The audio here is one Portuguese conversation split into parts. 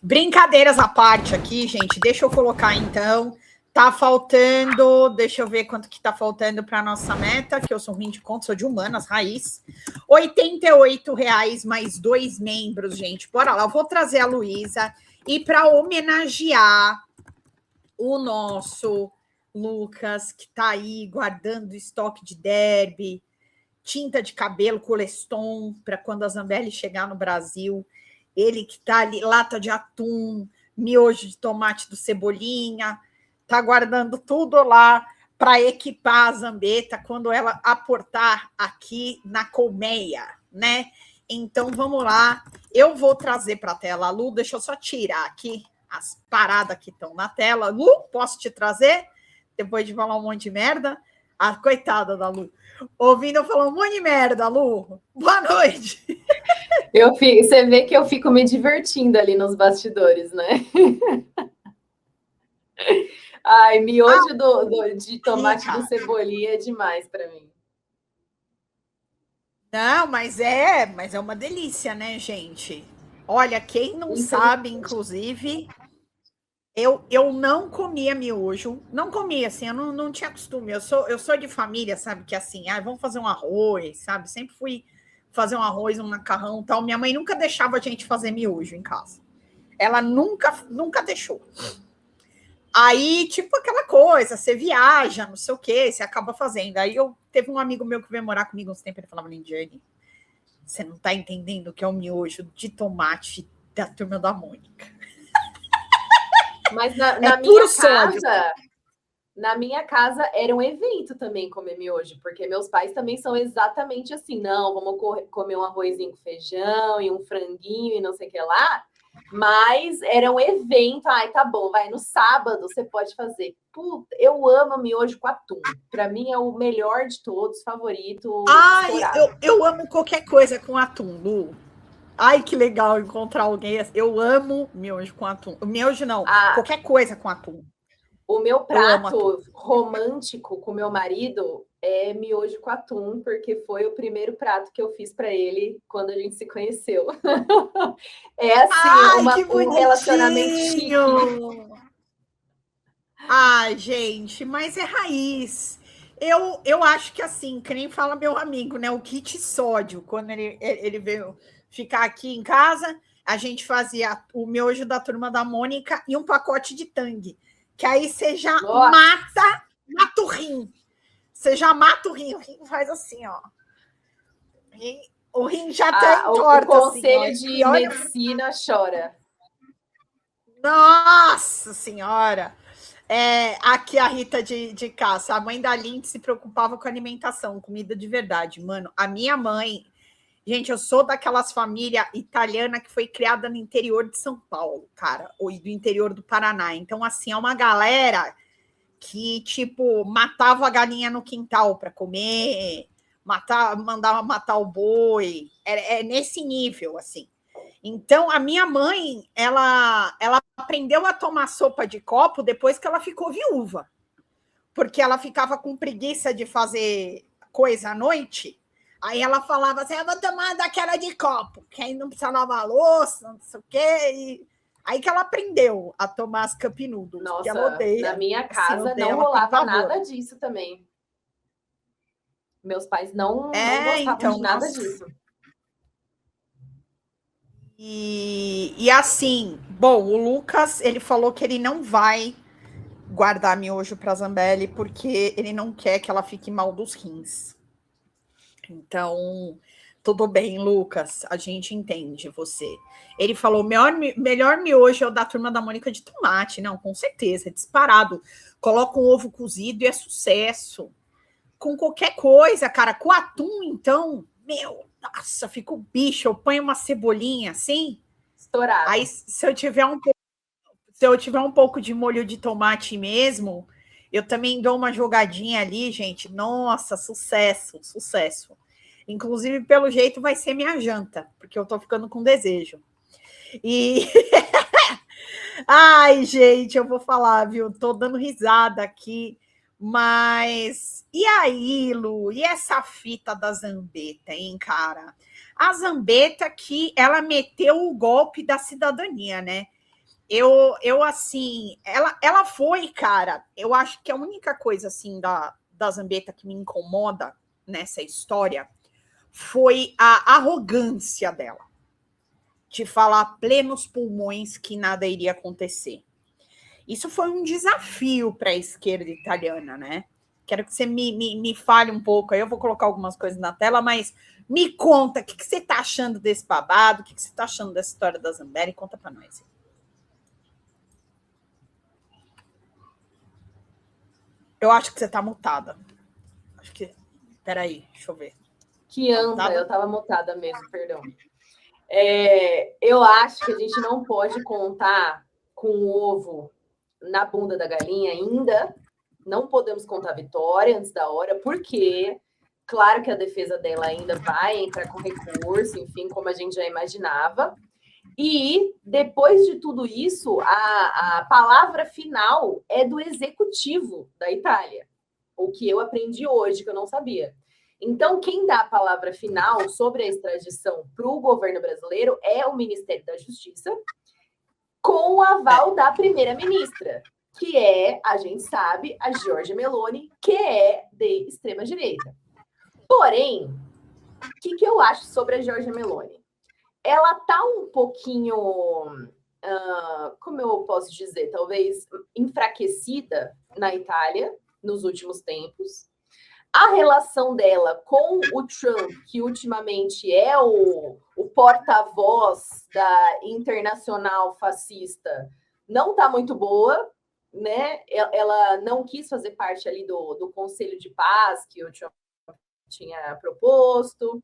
Brincadeiras à parte aqui, gente. Deixa eu colocar, então. Tá faltando... Deixa eu ver quanto que tá faltando para nossa meta, que eu sou ruim de conta, sou de humanas, raiz. R$88 mais 2 membros, gente. Bora lá, eu vou trazer a Luísa. E para homenagear o nosso Lucas, que tá aí guardando estoque de derby, tinta de cabelo, Coleston, para quando a Zambelli chegar no Brasil... Ele que está ali, lata de atum, miojo de tomate do Cebolinha, está guardando tudo lá para equipar a Zambetta quando ela aportar aqui na colmeia, né? Então, vamos lá. Eu vou trazer para a tela, Lu, deixa eu só tirar aqui as paradas que estão na tela. Lu, posso te trazer? Depois de falar um monte de merda? Ah, coitada da Lu. Ouvindo eu falar um monte de merda, Lu. Boa noite. Você vê que eu fico me divertindo ali nos bastidores, né? Ai, miojo de tomate do Cebolinha é demais para mim. Não, mas é uma delícia, né, gente? Olha, quem não sabe, inclusive, eu não comia miojo, não comia, assim, eu não tinha costume. Eu sou de família, sabe, que assim, vamos fazer um arroz, sabe? Sempre fui fazer um arroz, um macarrão e tal. Minha mãe nunca deixava a gente fazer miojo em casa. Ela nunca deixou. Aí, tipo aquela coisa, você viaja, não sei o quê, você acaba fazendo. Aí teve um amigo meu que veio morar comigo uns tempos, ele falava, Lindiane, você não tá entendendo o que é o miojo de tomate da Turma da Mônica. Mas na minha casa era um evento também comer miojo, porque meus pais também são exatamente assim, não, vamos comer um arrozinho com feijão e um franguinho e não sei o que lá, mas era um evento, tá bom, vai, no sábado você pode fazer. Puta, eu amo miojo com atum, para mim é o melhor de todos, favorito. Eu amo qualquer coisa com atum, Lu. Ai, que legal encontrar alguém. Eu amo miojo com atum. Miojo não, qualquer coisa com atum. O meu prato romântico com meu marido é miojo com atum, porque foi o primeiro prato que eu fiz para ele quando a gente se conheceu. É assim, um relacionamento chique. Ai, gente, mas é raiz. Eu acho que assim, que nem fala meu amigo, né? O kit sódio, quando ele veio ficar aqui em casa, a gente fazia o miojo da Turma da Mônica e um pacote de Tang. Que aí você já mata o rim. Você já mata o rim faz assim, ó. O rim já tem torta. O conselho assim, de medicina chora. Nossa Senhora! Aqui a Rita de Caça, a mãe da Lindy se preocupava com alimentação, comida de verdade. Mano, a minha mãe... Gente, eu sou daquelas famílias italiana que foi criada no interior de São Paulo, cara, ou do interior do Paraná. Então, assim, é uma galera que, tipo, matava a galinha no quintal para comer, mandava matar o boi. É nesse nível, assim. Então, a minha mãe, ela aprendeu a tomar sopa de copo depois que ela ficou viúva. Porque ela ficava com preguiça de fazer coisa à noite. Aí ela falava assim, eu vou tomar daquela de copo, que aí não precisa lavar a louça, não sei o quê. E... Aí que ela aprendeu a tomar as cup noodles. Nossa, que ela odeia. Na minha casa não rolava nada disso também. Meus pais não gostavam de nada disso. E assim, bom, o Lucas, ele falou que ele não vai guardar miojo para Zambelli porque ele não quer que ela fique mal dos rins. Então, tudo bem, Lucas, a gente entende você. Ele falou, melhor miojo é o da Turma da Mônica de tomate. Não, com certeza, é disparado. Coloca um ovo cozido e é sucesso. Com qualquer coisa, cara. Com atum, então, nossa, fica o bicho. Eu ponho uma cebolinha assim. Estourado. Aí, se eu tiver um pouco de molho de tomate mesmo, eu também dou uma jogadinha ali, gente. Nossa, sucesso. Inclusive, pelo jeito, vai ser minha janta, porque eu tô ficando com desejo. E... Ai, gente, eu vou falar, viu? Tô dando risada aqui, mas... E aí, Lu? E essa fita da Zambetta, hein, cara? A Zambetta que ela meteu o golpe da cidadania, né? eu assim, ela foi, cara, eu acho que a única coisa, assim, da Zambetta que me incomoda nessa história foi a arrogância dela, de falar a plenos pulmões que nada iria acontecer. Isso foi um desafio para a esquerda italiana, né? Quero que você me fale um pouco, aí eu vou colocar algumas coisas na tela, mas me conta, o que você está achando desse babado, o que você está achando dessa história da Zambelli, conta para nós. Eu acho que você está mutada. Acho que... Peraí, deixa eu ver. Que anda, eu estava mutada mesmo, perdão. Eu acho que a gente não pode contar com o ovo na bunda da galinha ainda. Não podemos contar vitória antes da hora, porque, claro que a defesa dela ainda vai entrar com recurso, enfim, como a gente já imaginava. E, depois de tudo isso, a palavra final é do executivo da Itália. O que eu aprendi hoje, que eu não sabia. Então, quem dá a palavra final sobre a extradição para o governo brasileiro é o Ministério da Justiça, com o aval da primeira-ministra, que é, a gente sabe, a Giorgia Meloni, que é de extrema-direita. Porém, o que eu acho sobre a Giorgia Meloni? Ela tá um pouquinho, como eu posso dizer, talvez enfraquecida na Itália nos últimos tempos. A relação dela com o Trump, que ultimamente é o porta-voz da internacional fascista, não está muito boa, né? Ela não quis fazer parte ali do Conselho de Paz que o Trump tinha proposto.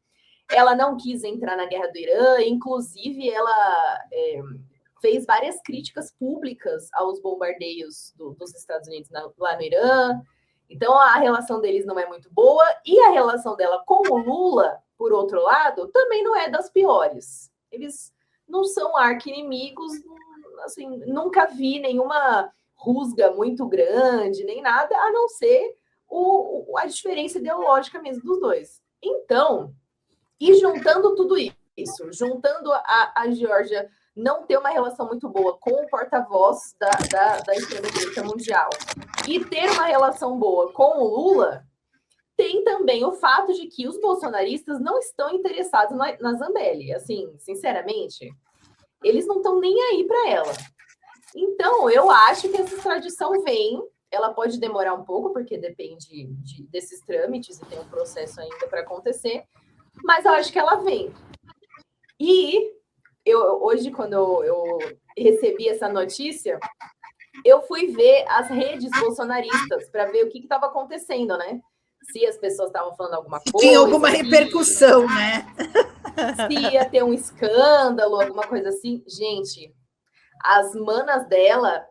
Ela não quis entrar na guerra do Irã, inclusive ela fez várias críticas públicas aos bombardeios dos Estados Unidos lá no Irã. Então, a relação deles não é muito boa, e a relação dela com o Lula, por outro lado, também não é das piores. Eles não são arqui-inimigos, assim, nunca vi nenhuma rusga muito grande, nem nada, a não ser a diferença ideológica mesmo dos dois. Então, e juntando tudo isso, juntando a Geórgia não ter uma relação muito boa com o porta-voz da extrema-direita mundial e ter uma relação boa com o Lula, tem também o fato de que os bolsonaristas não estão interessados na Zambelli. Assim, sinceramente, eles não estão nem aí para ela. Então, eu acho que essa extradição vem, ela pode demorar um pouco, porque depende desses trâmites e tem um processo ainda para acontecer, mas eu acho que ela vem. E hoje, quando eu recebi essa notícia, eu fui ver as redes bolsonaristas para ver o que estava acontecendo, né? Se as pessoas estavam falando alguma coisa. Tinha alguma repercussão, né? Se ia ter um escândalo, alguma coisa assim. Gente, as manas dela,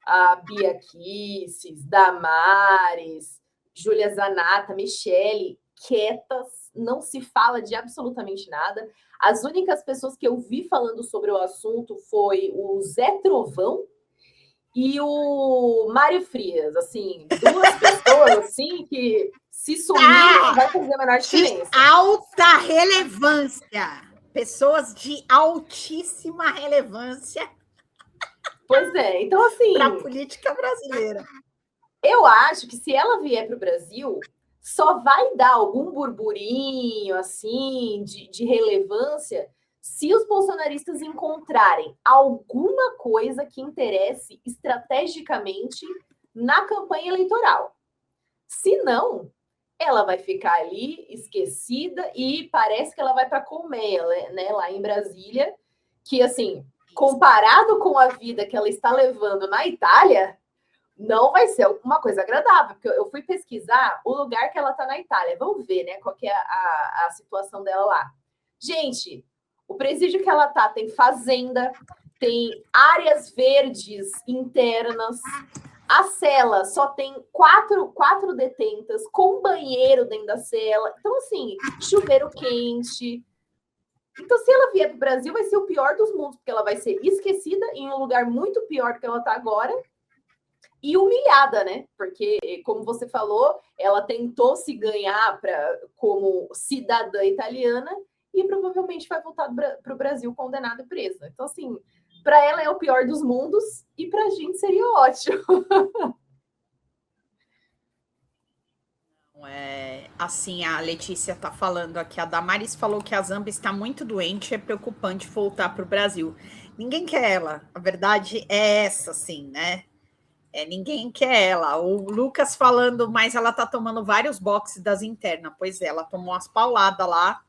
a Bia Kicis, Damares, Júlia Zanata, Michele, quietas, não se fala de absolutamente nada. As únicas pessoas que eu vi falando sobre o assunto foi o Zé Trovão e o Mário Frias, assim, duas pessoas assim que se sumirem não vai fazer a menor diferença. Alta relevância, pessoas de altíssima relevância. Pois é, então assim, para a política brasileira. Eu acho que se ela vier para o Brasil, só vai dar algum burburinho assim de relevância se os bolsonaristas encontrarem alguma coisa que interesse estrategicamente na campanha eleitoral. Se não, ela vai ficar ali esquecida e parece que ela vai para Colmeia, né, lá em Brasília, que assim, comparado com a vida que ela está levando na Itália, não vai ser uma coisa agradável, porque eu fui pesquisar o lugar que ela está na Itália. Vamos ver, né, qual que é a situação dela lá. Gente, o presídio que ela tá tem fazenda, tem áreas verdes internas, a cela só tem quatro detentas com banheiro dentro da cela. Então, assim, chuveiro quente. Então, se ela vier para o Brasil, vai ser o pior dos mundos, porque ela vai ser esquecida em um lugar muito pior do que ela está agora e humilhada, né? Porque, como você falou, ela tentou se ganhar como cidadã italiana e provavelmente vai voltar para o Brasil condenada e presa. Então, assim, Para ela é o pior dos mundos e para a gente seria ótimo. Assim, a Letícia está falando aqui, a Damaris falou que a Zamba está muito doente, é preocupante voltar para o Brasil. Ninguém quer ela, a verdade é essa, assim, né? Ninguém quer ela. O Lucas falando, mas ela tá tomando vários boxes das internas. Pois é, ela tomou umas pauladas lá.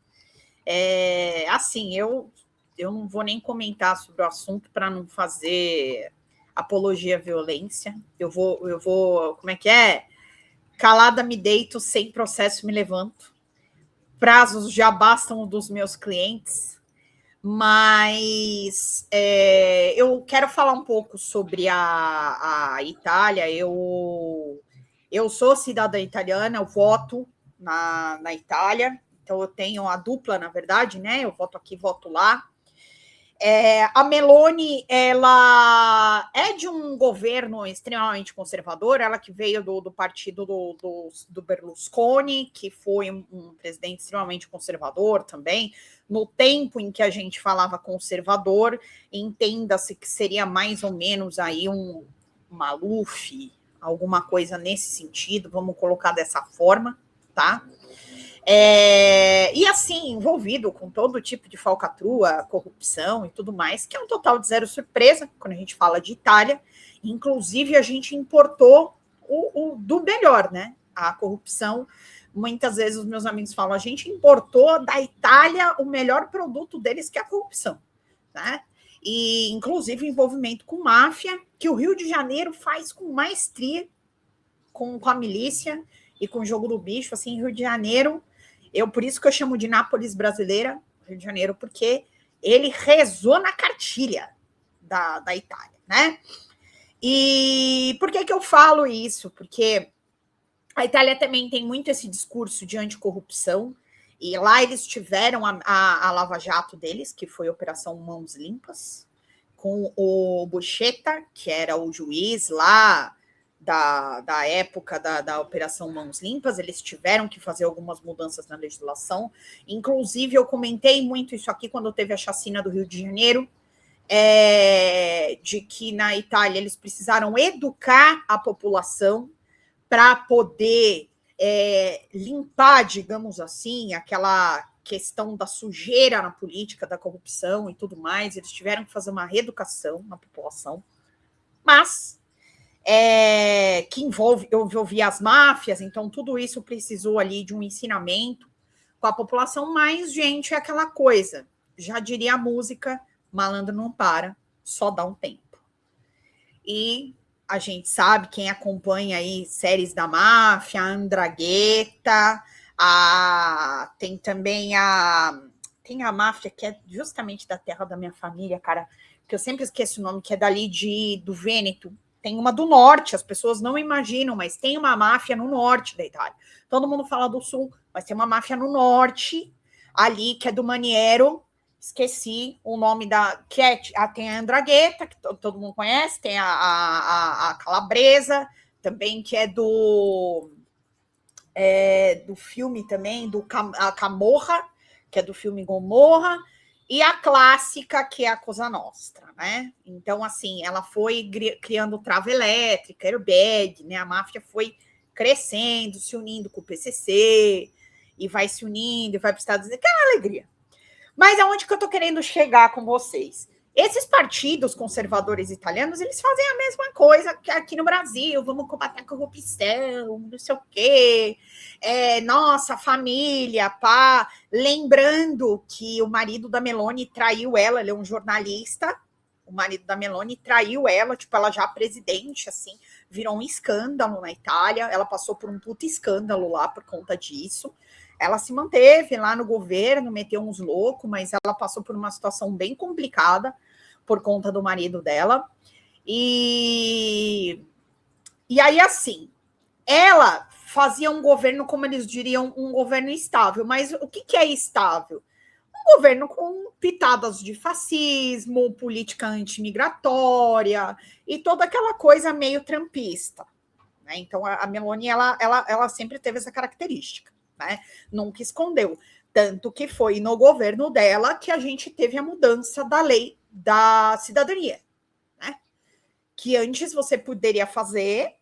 Assim, eu não vou nem comentar sobre o assunto para não fazer apologia à violência. Eu vou, como é que é? Calada me deito, sem processo me levanto. Prazos já bastam dos meus clientes. Mas eu quero falar um pouco sobre a Itália. Eu sou cidadã italiana, eu voto na Itália, então eu tenho a dupla, na verdade, né? Eu voto aqui, voto lá. A Meloni, ela é de um governo extremamente conservador, ela que veio do partido do Berlusconi, que foi um presidente extremamente conservador também. No tempo em que a gente falava conservador, entenda-se que seria mais ou menos aí um Maluf, alguma coisa nesse sentido, vamos colocar dessa forma, tá? E assim, envolvido com todo tipo de falcatrua, corrupção e tudo mais, que é um total de zero surpresa quando a gente fala de Itália. Inclusive, a gente importou o do melhor, né? A corrupção. Muitas vezes os meus amigos falam, a gente importou da Itália o melhor produto deles, que é a corrupção, né? E, inclusive, envolvimento com máfia, que o Rio de Janeiro faz com maestria, com a milícia e com o jogo do bicho. Assim, Rio de Janeiro, por isso que eu chamo de Nápoles brasileira, Rio de Janeiro, porque ele rezou na cartilha da Itália, né? E por que eu falo isso? Porque a Itália também tem muito esse discurso de anticorrupção, e lá eles tiveram a Lava Jato deles, que foi a Operação Mãos Limpas, com o Buscetta, que era o juiz lá da época da Operação Mãos Limpas. Eles tiveram que fazer algumas mudanças na legislação. Inclusive, eu comentei muito isso aqui quando teve a chacina do Rio de Janeiro, de que na Itália eles precisaram educar a população para poder limpar, digamos assim, aquela questão da sujeira na política, da corrupção e tudo mais. Eles tiveram que fazer uma reeducação na população, mas que envolvia as máfias, então tudo isso precisou ali de um ensinamento com a população. Mas, gente, é aquela coisa, já diria a música, malandro não para, só dá um tempo. E a gente sabe, quem acompanha aí séries da máfia, a 'Ndrangheta, tem também tem a máfia que é justamente da terra da minha família, cara, que eu sempre esqueço o nome, que é dali do Vêneto. Tem uma do norte, as pessoas não imaginam, mas tem uma máfia no norte da Itália. Todo mundo fala do sul, mas tem uma máfia no norte, ali, que é do Maniero. Esqueci o nome tem a 'Ndrangheta, que todo mundo conhece, tem a Calabresa, também, que é do filme também, a Camorra, que é do filme Gomorra, e a clássica, que é a Cosa Nostra, né? Então, assim, ela foi criando trava elétrica, airbag, né? A máfia foi crescendo, se unindo com o PCC, e vai se unindo, e vai para os Estados Unidos, que é uma alegria. Mas aonde que eu estou querendo chegar com vocês? Esses partidos conservadores italianos, eles fazem a mesma coisa que aqui no Brasil. Vamos combater a corrupção, não sei o quê. Nossa, família, pá. Lembrando que o marido da Meloni traiu ela, ele é um jornalista. O marido da Meloni traiu ela, tipo, ela já presidente, assim, virou um escândalo na Itália. Ela passou por um puta escândalo lá por conta disso. Ela se manteve lá no governo, meteu uns loucos, mas ela passou por uma situação bem complicada por conta do marido dela. E aí, assim, ela fazia um governo, como eles diriam, um governo estável. Mas o que é estável? Um governo com pitadas de fascismo, política antimigratória e toda aquela coisa meio trumpista, né? Então, a Meloni, ela sempre teve essa característica. Né? Nunca escondeu. Tanto que foi no governo dela que a gente teve a mudança da lei da cidadania, né? Que antes você poderia fazer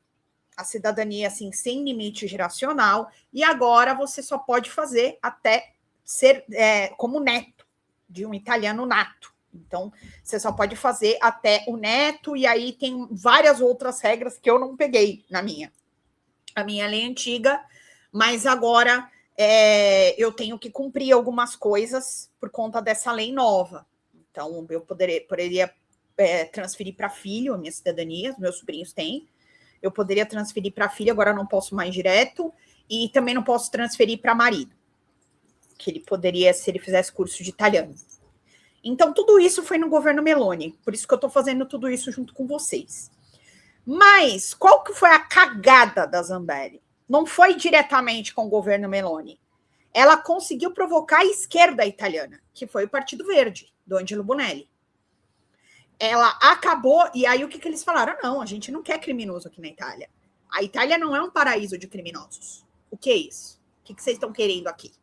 a cidadania assim sem limite geracional, e agora você só pode fazer até ser como neto de um italiano nato. Então, você só pode fazer até o neto, e aí tem várias outras regras que eu não peguei na minha. A minha lei antiga, mas agora eu tenho que cumprir algumas coisas por conta dessa lei nova. Então, eu poderia transferir para filho a minha cidadania, os meus sobrinhos têm. Eu poderia transferir para filho, agora não posso mais direto, e também não posso transferir para marido, que ele poderia, se ele fizesse curso de italiano. Então, tudo isso foi no governo Meloni, por isso que eu estou fazendo tudo isso junto com vocês. Mas, qual que foi a cagada da Zambelli? Não foi diretamente com o governo Meloni. Ela conseguiu provocar a esquerda italiana, que foi o Partido Verde, do Angelo Bonelli. Ela acabou, e aí o que eles falaram? Não, a gente não quer criminoso aqui na Itália. A Itália não é um paraíso de criminosos. O que é isso? O que vocês estão querendo aqui?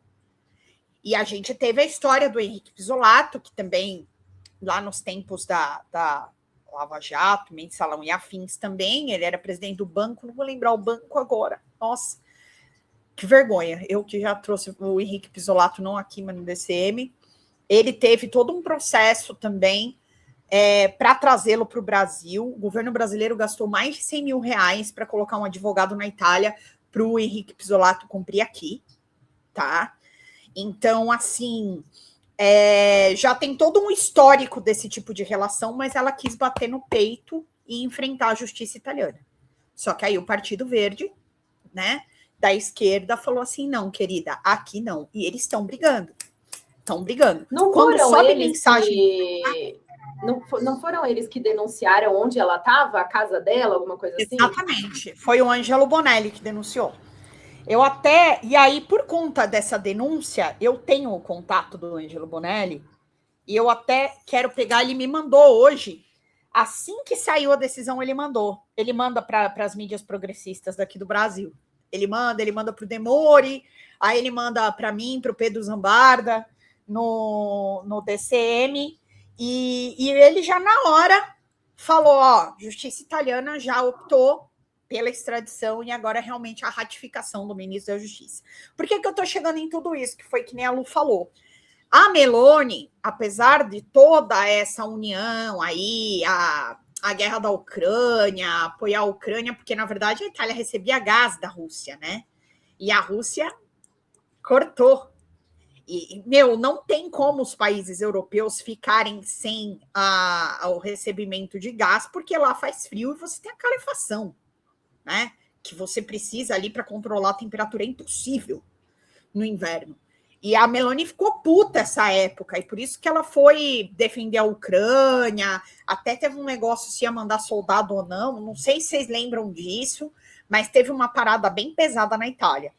E a gente teve a história do Henrique Pisolato, que também, lá nos tempos da Lava Jato, Mensalão e afins também, ele era presidente do banco, não vou lembrar o banco agora. Nossa, que vergonha. Eu que já trouxe o Henrique Pisolato, não aqui, mas no DCM. Ele teve todo um processo também para trazê-lo para o Brasil. O governo brasileiro gastou mais de 100 mil reais para colocar um advogado na Itália para o Henrique Pisolato cumprir aqui, tá? Então, assim, já tem todo um histórico desse tipo de relação, mas ela quis bater no peito e enfrentar a justiça italiana. Só que aí o Partido Verde, né, da esquerda, falou assim, não, querida, aqui não. E eles estão brigando. Estão brigando. Não Quando foram sobe eles mensagem... que... Não foram eles que denunciaram onde ela estava, a casa dela, alguma coisa assim? Exatamente. Foi o Angelo Bonelli que denunciou. E aí, por conta dessa denúncia, eu tenho o contato do Angelo Bonelli, e eu até quero pegar, ele me mandou hoje, assim que saiu a decisão, ele mandou. Ele manda para as mídias progressistas daqui do Brasil. Ele manda para o Demore, aí ele manda para mim, para o Pedro Zambarda, no DCM, e ele já na hora falou, ó, justiça italiana já optou pela extradição e agora realmente a ratificação do ministro da Justiça. Por que eu estou chegando em tudo isso? Que foi que nem a Lu falou. A Meloni, apesar de toda essa união aí, a guerra da Ucrânia, apoiar a Ucrânia, porque na verdade a Itália recebia gás da Rússia, né? E a Rússia cortou. E, não tem como os países europeus ficarem sem o recebimento de gás, porque lá faz frio e você tem a calefação, né? Que você precisa ali para controlar a temperatura, é impossível no inverno. E a Meloni ficou puta essa época, e por isso que ela foi defender a Ucrânia, até teve um negócio se ia mandar soldado ou não sei se vocês lembram disso, mas teve uma parada bem pesada na Itália.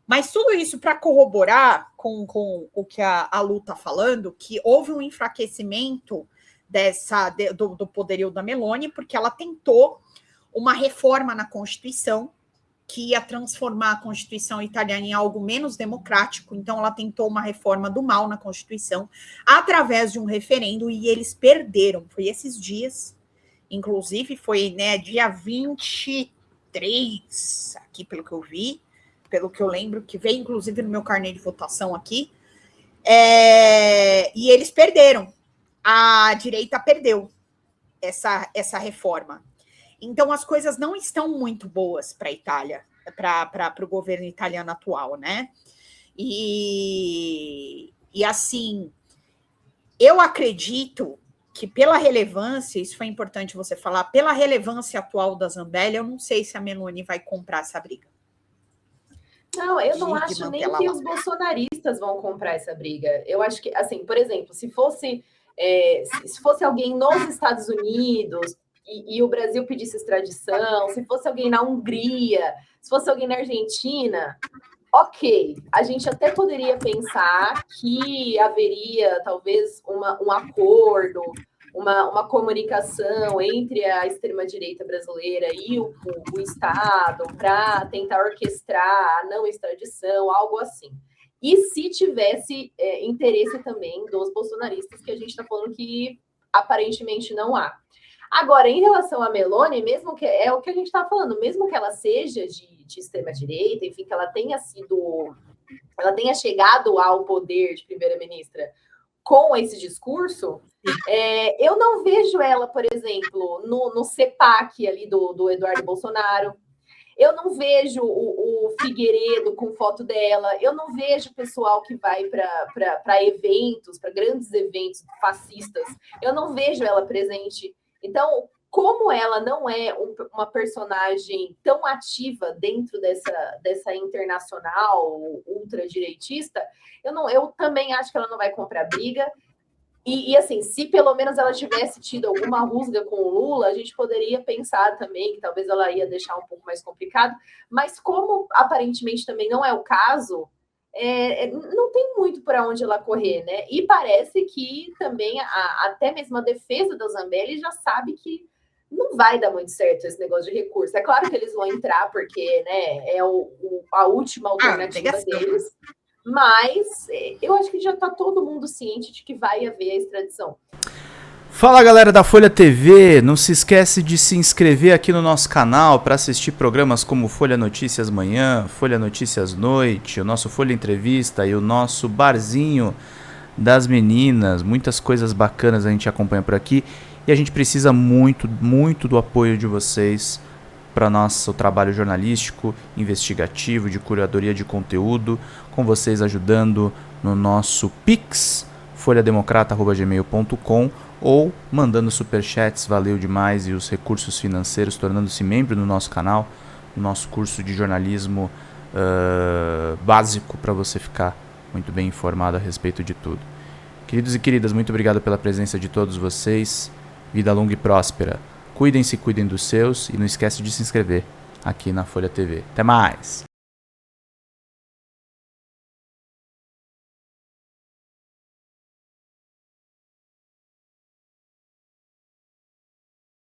Mas tudo isso para corroborar com o que a Lu está falando, que houve um enfraquecimento do poderio da Meloni, porque ela tentou uma reforma na Constituição, que ia transformar a Constituição italiana em algo menos democrático. Então, ela tentou uma reforma do mal na Constituição, através de um referendo, e eles perderam. Foi esses dias, inclusive, foi dia 23, aqui pelo que eu vi, pelo que eu lembro, que veio inclusive no meu carnê de votação aqui, e eles perderam. A direita perdeu essa reforma. Então, as coisas não estão muito boas para a Itália, para o governo italiano atual, né? E assim, eu acredito que pela relevância, isso foi importante você falar, pela relevância atual da Zambelli, eu não sei se a Meloni vai comprar essa briga. Não, eu não acho nem que os bolsonaristas vão comprar essa briga. Eu acho que, assim, por exemplo, se fosse alguém nos Estados Unidos e o Brasil pedisse extradição, se fosse alguém na Hungria, se fosse alguém na Argentina, ok, a gente até poderia pensar que haveria talvez um acordo, uma comunicação entre a extrema-direita brasileira e o Estado para tentar orquestrar a não extradição, algo assim. E se tivesse interesse também dos bolsonaristas, que a gente está falando que aparentemente não há. Agora, em relação a Meloni, mesmo que é o que a gente está falando, mesmo que ela seja de extrema-direita, enfim, que ela tenha chegado ao poder de primeira-ministra com esse discurso, eu não vejo ela, por exemplo, no CEPAC ali do Eduardo Bolsonaro. Eu não vejo o Figueiredo com foto dela. Eu não vejo o pessoal que vai para eventos, para grandes eventos fascistas. Eu não vejo ela presente. Então, como ela não é uma personagem tão ativa dentro dessa internacional ultradireitista, eu também acho que ela não vai comprar briga. E assim, se pelo menos ela tivesse tido alguma rusga com o Lula, a gente poderia pensar também que talvez ela ia deixar um pouco mais complicado. Mas como aparentemente também não é o caso, não tem muito para onde ela correr, né? E parece que também até mesmo a defesa da Zambelli já sabe que não vai dar muito certo esse negócio de recurso. É claro que eles vão entrar, porque, né, é a última alternativa deles. Mas eu acho que já está todo mundo ciente de que vai haver a extradição. Fala, galera da Folha TV, não se esquece de se inscrever aqui no nosso canal para assistir programas como Folha Notícias Manhã, Folha Notícias Noite, o nosso Folha Entrevista e o nosso Barzinho das Meninas. Muitas coisas bacanas a gente acompanha por aqui e a gente precisa muito, muito do apoio de vocês para nosso trabalho jornalístico, investigativo, de curadoria de conteúdo, com vocês ajudando no nosso Pix, folhademocrata@gmail.com, ou mandando superchats, valeu demais, e os recursos financeiros, tornando-se membro do nosso canal, no nosso curso de jornalismo básico, para você ficar muito bem informado a respeito de tudo. Queridos e queridas, muito obrigado pela presença de todos vocês, vida longa e próspera. Cuidem-se, cuidem dos seus e não esquece de se inscrever aqui na Folha TV. Até mais!